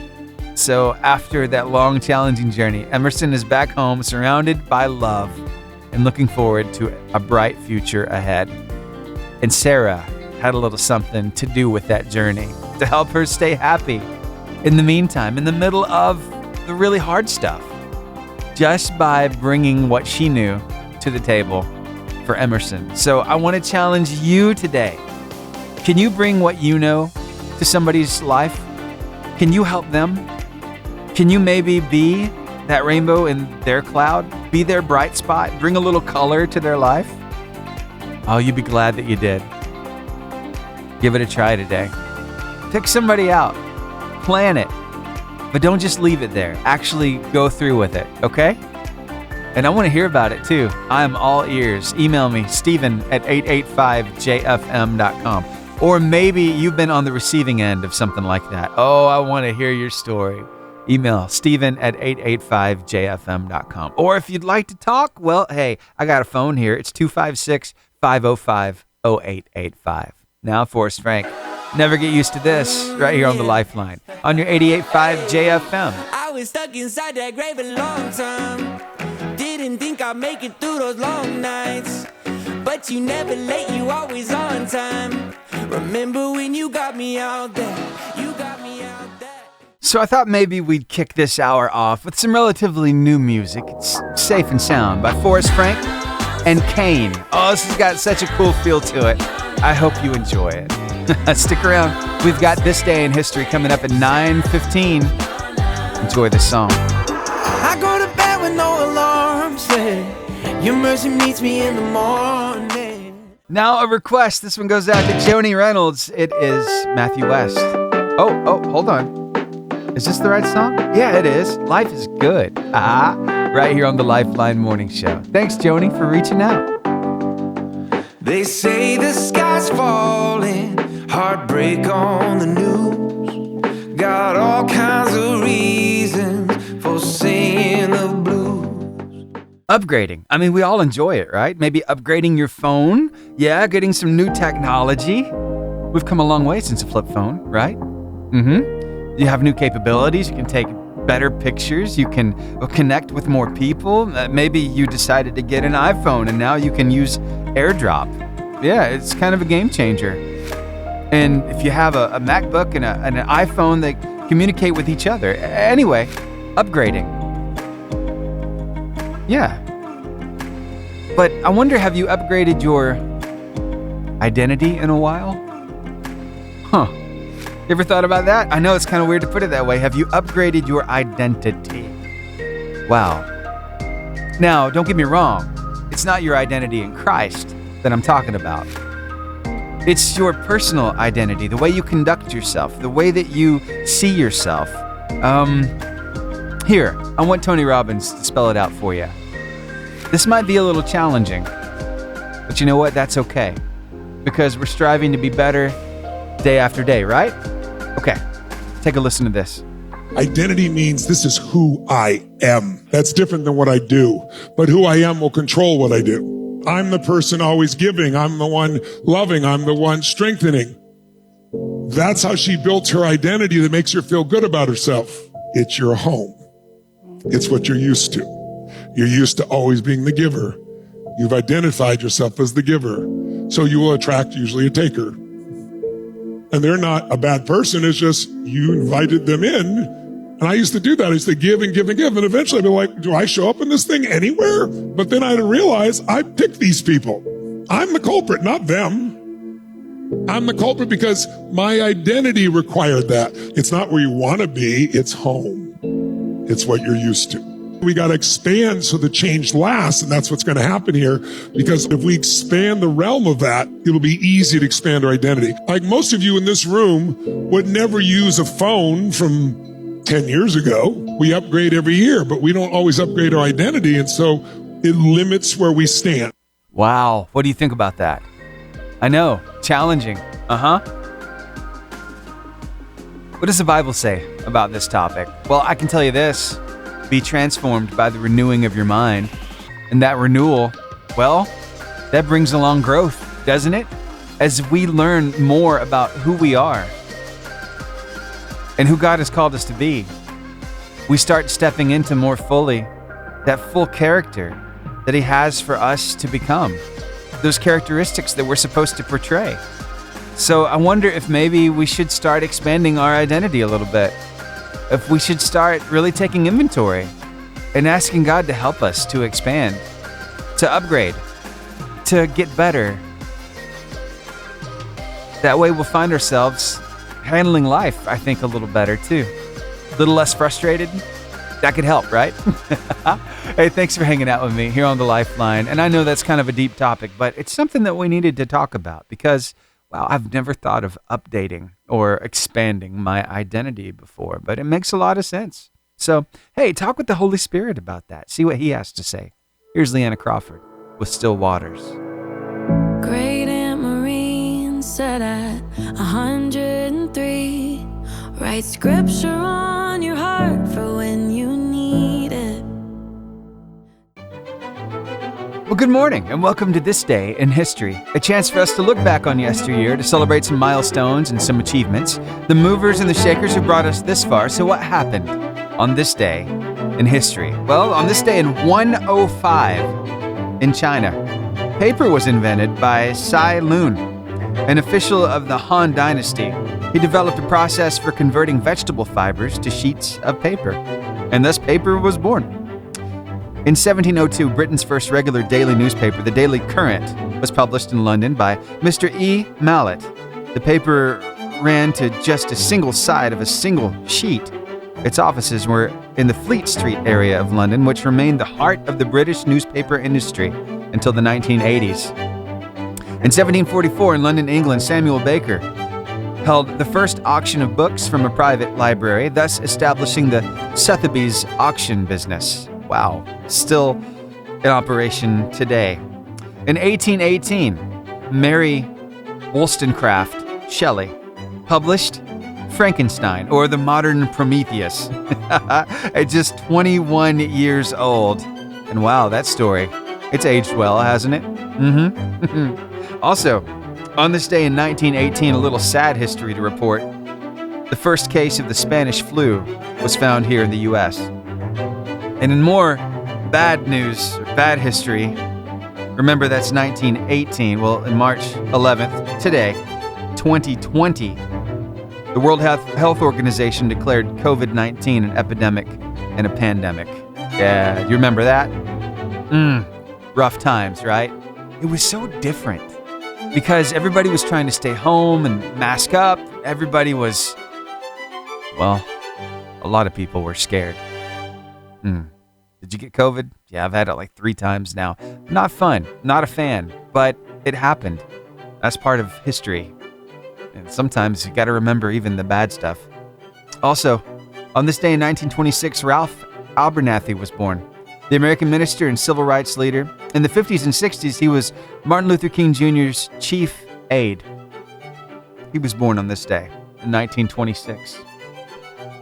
So after that long, challenging journey, Emerson is back home, surrounded by love, and looking forward to a bright future ahead. And Sarah had a little something to do with that journey to help her stay happy in the meantime, in the middle of the really hard stuff, just by bringing what she knew to the table for Emerson. So I want to challenge you today. Can you bring what you know to somebody's life? Can you help them? Can you maybe be that rainbow in their cloud? Be their bright spot? Bring a little color to their life? Oh, you'd be glad that you did. Give it a try today. Pick somebody out. Plan it. But don't just leave it there. Actually go through with it, okay? And I want to hear about it too. I am all ears. Email me, Steven@885jfm.com. Or maybe you've been on the receiving end of something like that. Oh, I want to hear your story. Email Steven@885jfm.com. Or if you'd like to talk, well, hey, I got a phone here. It's 256-505-0885. Now, Forrest Frank. Never get used to this right here on the Lifeline on your 88.5 JFM. I was stuck inside that grave a long time. Didn't think I'd make it through those long nights. But you never late, you always on time. Remember when you got me out there? You got me out there. So I thought maybe we'd kick this hour off with some relatively new music. It's Safe and Sound by Forrest Frank and Kane. Oh, this has got such a cool feel to it. I hope you enjoy it. Stick around. We've got This Day in History coming up at 9:15. Enjoy the song. I go to bed with no alarm. Say, your mercy meets me in the morning. Now a request. This one goes out to Joni Reynolds. It is Matthew West. Oh, hold on. Is this the right song? Yeah, it is. Life is good. Right here on the Lifeline Morning Show. Thanks, Joni, for reaching out. They say the sky's falling, heartbreak on the news. Got all kinds of reasons for singing the blues. Upgrading. I mean, we all enjoy it, right? Maybe upgrading your phone. Yeah, getting some new technology. We've come a long way since a flip phone, right? You have new capabilities. You can take better pictures. You can connect with more people. Maybe you decided to get an iPhone and now you can use AirDrop. Yeah, it's kind of a game changer. And if you have a MacBook and an iPhone, they communicate with each other. Anyway, upgrading. Yeah. But I wonder, have you upgraded your identity in a while? Huh. You ever thought about that? I know it's kind of weird to put it that way. Have you upgraded your identity? Wow. Now, don't get me wrong. It's not your identity in Christ that I'm talking about. It's your personal identity, the way you conduct yourself, the way that you see yourself. Here, I want Tony Robbins to spell it out for you. This might be a little challenging, but you know what? That's okay. Because we're striving to be better day after day, right? Okay, take a listen to this. Identity means this is who I am. That's different than what I do. But who I am will control what I do. I'm the person always giving. I'm the one loving. I'm the one strengthening. That's how she built her identity that makes her feel good about herself. It's your home. It's what you're used to. You're used to always being the giver. You've identified yourself as the giver. So you will attract usually a taker. And they're not a bad person. It's just you invited them in. And I used to do that. I used to give and give and give. And eventually I'd be like, do I show up in this thing anywhere? But then I realized I picked these people. I'm the culprit, not them. I'm the culprit because my identity required that. It's not where you want to be. It's home. It's what you're used to. We got to expand so the change lasts. And that's what's going to happen here. Because if we expand the realm of that, it'll be easy to expand our identity. Like most of you in this room would never use a phone from 10 years ago. We upgrade every year, but we don't always upgrade our identity. And so it limits where we stand. Wow. What do you think about that? I know. Challenging. What does the Bible say about this topic? Well, I can tell you this. Be transformed by the renewing of your mind. And that renewal, well, that brings along growth, doesn't it? As we learn more about who we are and who God has called us to be, we start stepping into more fully that full character that He has for us to become, those characteristics that we're supposed to portray. So I wonder if maybe we should start expanding our identity a little bit, if we should start really taking inventory and asking God to help us to expand, to upgrade, to get better. That way we'll find ourselves handling life, I think, a little better too. little less frustrated? That could help, right? Hey, thanks for hanging out with me here on the Lifeline. And I know that's kind of a deep topic, but it's something that we needed to talk about because, wow, I've never thought of updating or expanding my identity before, but it makes a lot of sense. So, hey, talk with the Holy Spirit about that. See what he has to say. Here's Leanna Crawford with Still Waters. Great Aunt Maureen said at 103, write scripture on your heart for when you need it. Well, good morning and welcome to This Day in History, a chance for us to look back on yesteryear to celebrate some milestones and some achievements, the movers and the shakers who brought us this far. So what happened on this day in history? Well, on this day in 105 in China, paper was invented by Cai Lun, an official of the Han Dynasty. He developed a process for converting vegetable fibers to sheets of paper, and thus paper was born. In 1702, Britain's first regular daily newspaper, the Daily Courant, was published in London by Mr. E. Mallet. The paper ran to just a single side of a single sheet. Its offices were in the Fleet Street area of London, which remained the heart of the British newspaper industry until the 1980s. In 1744, in London, England, Samuel Baker held the first auction of books from a private library, thus establishing the Sotheby's auction business. Wow, still in operation today. In 1818, Mary Wollstonecraft Shelley published Frankenstein, or the modern Prometheus, at just 21 years old. And wow, that story, it's aged well, hasn't it? Also, on this day in 1918, a little sad history to report. The first case of the Spanish flu was found here in the U.S. And in more bad news, or bad history, remember that's 1918. Well, in March 11th, today, 2020, the World Health Organization declared COVID-19 an epidemic and a pandemic. Yeah, you remember that? Rough times, right? It was so different because everybody was trying to stay home and mask up. Everybody was, well, a lot of people were scared. Did you get COVID? Yeah, I've had it like 3 times now. Not fun, not a fan, but it happened. That's part of history. And sometimes you got to remember even the bad stuff. Also, on this day in 1926, Ralph Abernathy was born. The American minister and civil rights leader. In the 50s and 60s, he was Martin Luther King Jr.'s chief aide. He was born on this day in 1926.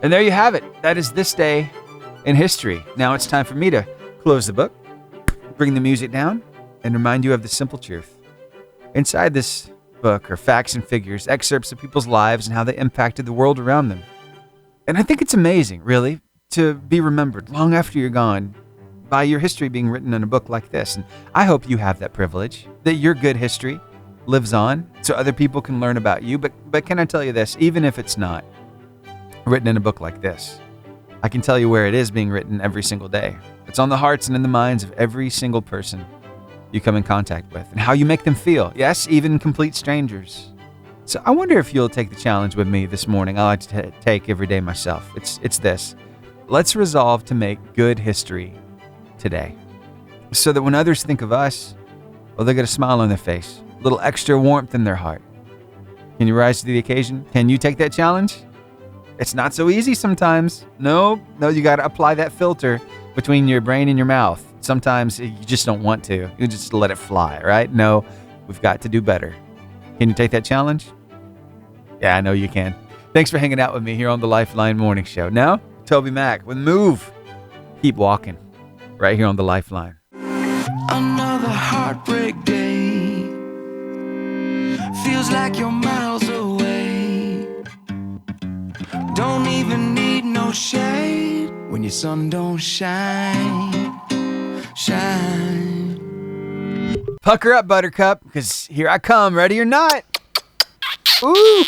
And there you have it. That is this day in history. Now it's time for me to close the book, bring the music down, and remind you of the simple truth. Inside this book are facts and figures, excerpts of people's lives and how they impacted the world around them. And I think it's amazing, really, to be remembered long after you're gone by your history being written in a book like this. And I hope you have that privilege, that your good history lives on so other people can learn about you. But can I tell you this, even if it's not written in a book like this, I can tell you where it is being written every single day. It's on the hearts and in the minds of every single person you come in contact with and how you make them feel. Yes, even complete strangers. So I wonder if you'll take the challenge with me this morning. I like to take every day myself. It's this. Let's resolve to make good history today so that when others think of us, well, they get a smile on their face, a little extra warmth in their heart. Can you rise to the occasion? Can you take that challenge? It's not so easy sometimes. No, you got to apply that filter between your brain and your mouth. Sometimes you just don't want to. You just let it fly, right? No, we've got to do better. Can you take that challenge? Yeah, I know you can. Thanks for hanging out with me here on the Lifeline Morning Show. Now, Toby Mac with Move. Keep walking right here on the Lifeline. Another heartbreak day. Feels like you're miles away. Don't even need no shade when your sun don't shine. Pucker up, Buttercup, because here I come, ready or not. Ooh.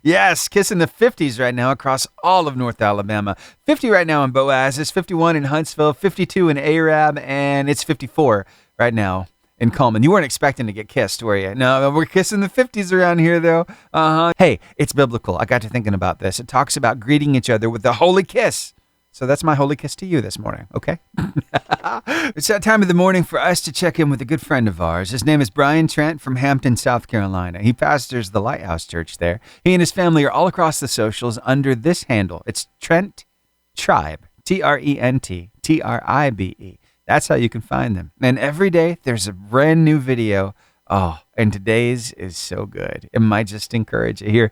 Yes, kissing the 50s right now across all of North Alabama. 50 right now in Boaz, it's 51 in Huntsville, 52 in Arab, and it's 54 right now in Coleman. You weren't expecting to get kissed, were you? No, we're kissing the 50s around here, though. Hey, it's biblical. I got to thinking about this. It talks about greeting each other with a holy kiss. So that's my holy kiss to you this morning, okay? It's that time of the morning for us to check in with a good friend of ours. His name is Brian Trent from Hampton, South Carolina. He pastors the Lighthouse Church there. He and his family are all across the socials under this handle. It's Trent Tribe, Trent Tribe. That's how you can find them. And every day there's a brand new video. Oh, and today's is so good. It might just encourage you. Here,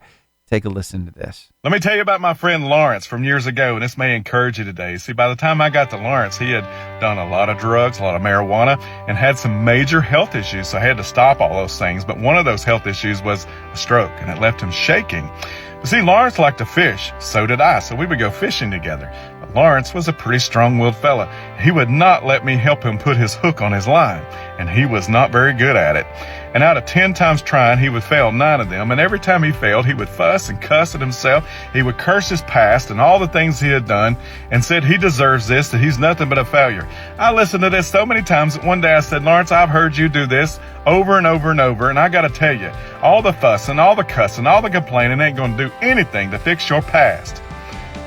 take a listen to this. Let me tell you about my friend Lawrence from years ago, and this may encourage you today. See, by the time I got to Lawrence, he had done a lot of drugs, a lot of marijuana, and had some major health issues, so I had to stop all those things. But one of those health issues was a stroke, and it left him shaking. But see, Lawrence liked to fish. So did I, so we would go fishing together. But Lawrence was a pretty strong-willed fella. He would not let me help him put his hook on his line, and he was not very good at it. And out of 10 times trying, he would fail 9 of them. And every time he failed, he would fuss and cuss at himself. He would curse his past and all the things he had done and said he deserves this, that he's nothing but a failure. I listened to this so many times that one day I said, Lawrence, I've heard you do this over and over and over. And I got to tell you, all the fussing, all the cussing, all the complaining ain't going to do anything to fix your past.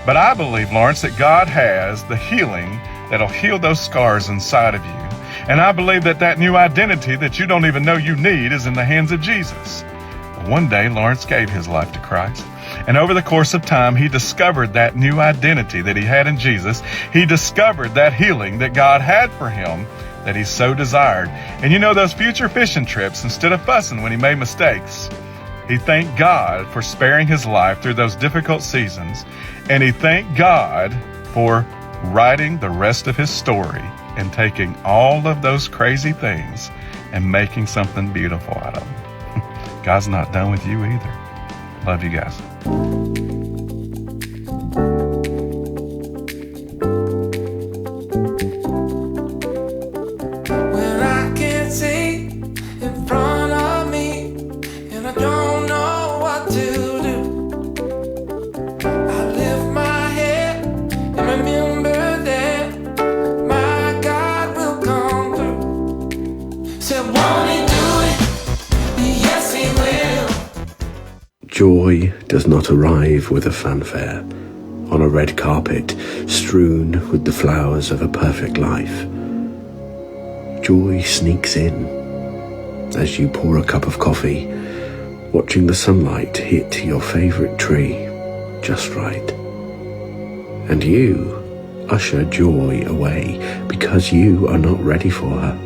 But I believe, Lawrence, that God has the healing that'll heal those scars inside of you. And I believe that that new identity that you don't even know you need is in the hands of Jesus. Well, one day, Lawrence gave his life to Christ. And over the course of time, he discovered that new identity that he had in Jesus. He discovered that healing that God had for him that he so desired. And you know, those future fishing trips, instead of fussing when he made mistakes, he thanked God for sparing his life through those difficult seasons. And he thanked God for writing the rest of his story and taking all of those crazy things and making something beautiful out of them. God's not done with you either. Love you guys. When I can't see in front of me and I don't know what to do, I lift my head and remember that my God will come through. Said, won't he do it? Yes, he will. Joy does not arrive with a fanfare, on a red carpet strewn with the flowers of a perfect life. Joy sneaks in as you pour a cup of coffee, watching the sunlight hit your favorite tree just right. And you usher joy away because you are not ready for her.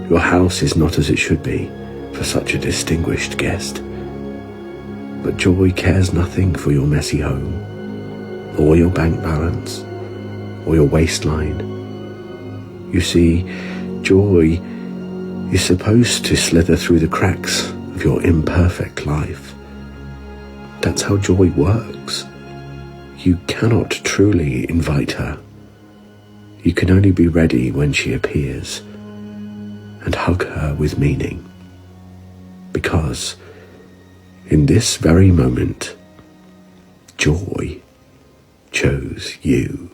Your house is not as it should be for such a distinguished guest. But joy cares nothing for your messy home, or your bank balance, or your waistline. You see, joy is supposed to slither through the cracks of your imperfect life. That's how joy works. You cannot truly invite her. You can only be ready when she appears, and hug her with meaning. Because in this very moment, joy chose you.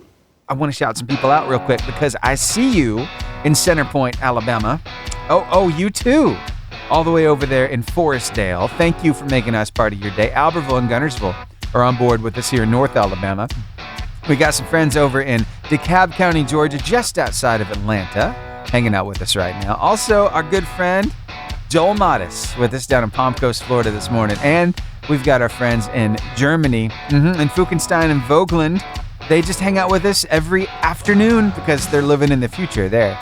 I want to shout some people out real quick because I see you in Center Point, Alabama. Oh, you too. All the way over there in Forestdale. Thank you for making us part of your day. Albertville and Gunnersville are on board with us here in North Alabama. We got some friends over in DeKalb County, Georgia, just outside of Atlanta, hanging out with us right now. Also, our good friend Joel Modis with us down in Palm Coast, Florida this morning. And we've got our friends in Germany, in Fuchenstein and Vogtland. They just hang out with us every afternoon because they're living in the future there.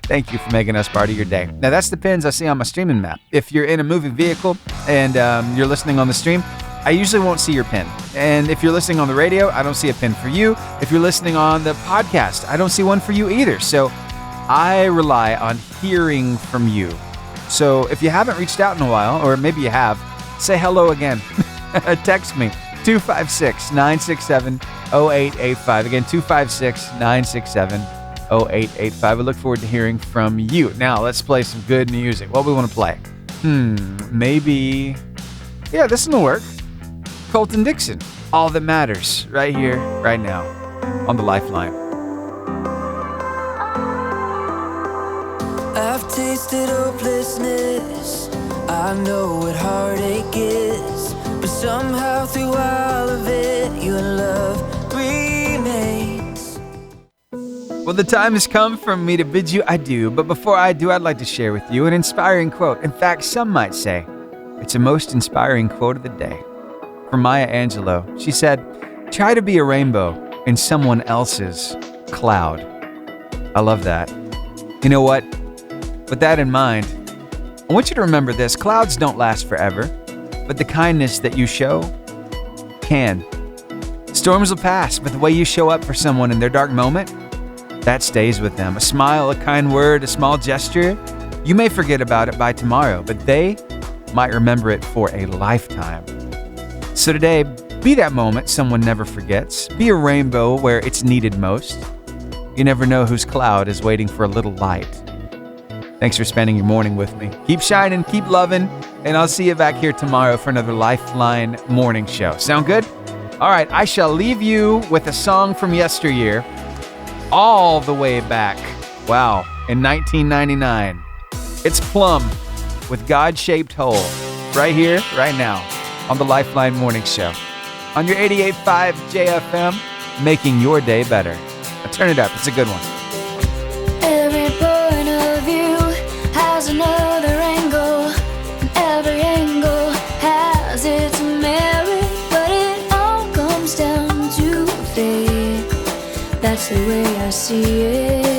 Thank you for making us part of your day. Now, that's the pins I see on my streaming map. If you're in a moving vehicle and you're listening on the stream, I usually won't see your pin. And if you're listening on the radio, I don't see a pin for you. If you're listening on the podcast, I don't see one for you either. So I rely on hearing from you. So if you haven't reached out in a while, or maybe you have, say hello again. Text me, 256-967-0885. Again, 256-967-0885. I look forward to hearing from you. Now, let's play some good music. What do we want to play? Maybe... Yeah, this one will work. Colton Dixon, All That Matters, right here, right now, on the Lifeline. I I've tasted hopelessness, I know what heartache is, but somehow through all of it, your love remains. Well, the time has come for me to bid you adieu, but before I do, I'd like to share with you an inspiring quote. In fact, some might say it's the most inspiring quote of the day. From Maya Angelou, she said, "Try to be a rainbow in someone else's cloud." I love that. You know what? With that in mind, I want you to remember this. Clouds don't last forever, but the kindness that you show can. Storms will pass, but the way you show up for someone in their dark moment, that stays with them. A smile, a kind word, a small gesture, you may forget about it by tomorrow, but they might remember it for a lifetime. So today, be that moment someone never forgets. Be a rainbow where it's needed most. You never know whose cloud is waiting for a little light. Thanks for spending your morning with me. Keep shining, keep loving, and I'll see you back here tomorrow for another Lifeline morning show. Sound good? All right, I shall leave you with a song from yesteryear, all the way back, wow, in 1999. It's Plum with God-Shaped Hole, right here, right now, on the Lifeline morning show. On your 88.5 JFM, making your day better. Now turn it up, it's a good one. Every point of view has another angle, and every angle has its merit, but it all comes down to faith. That's the way I see it.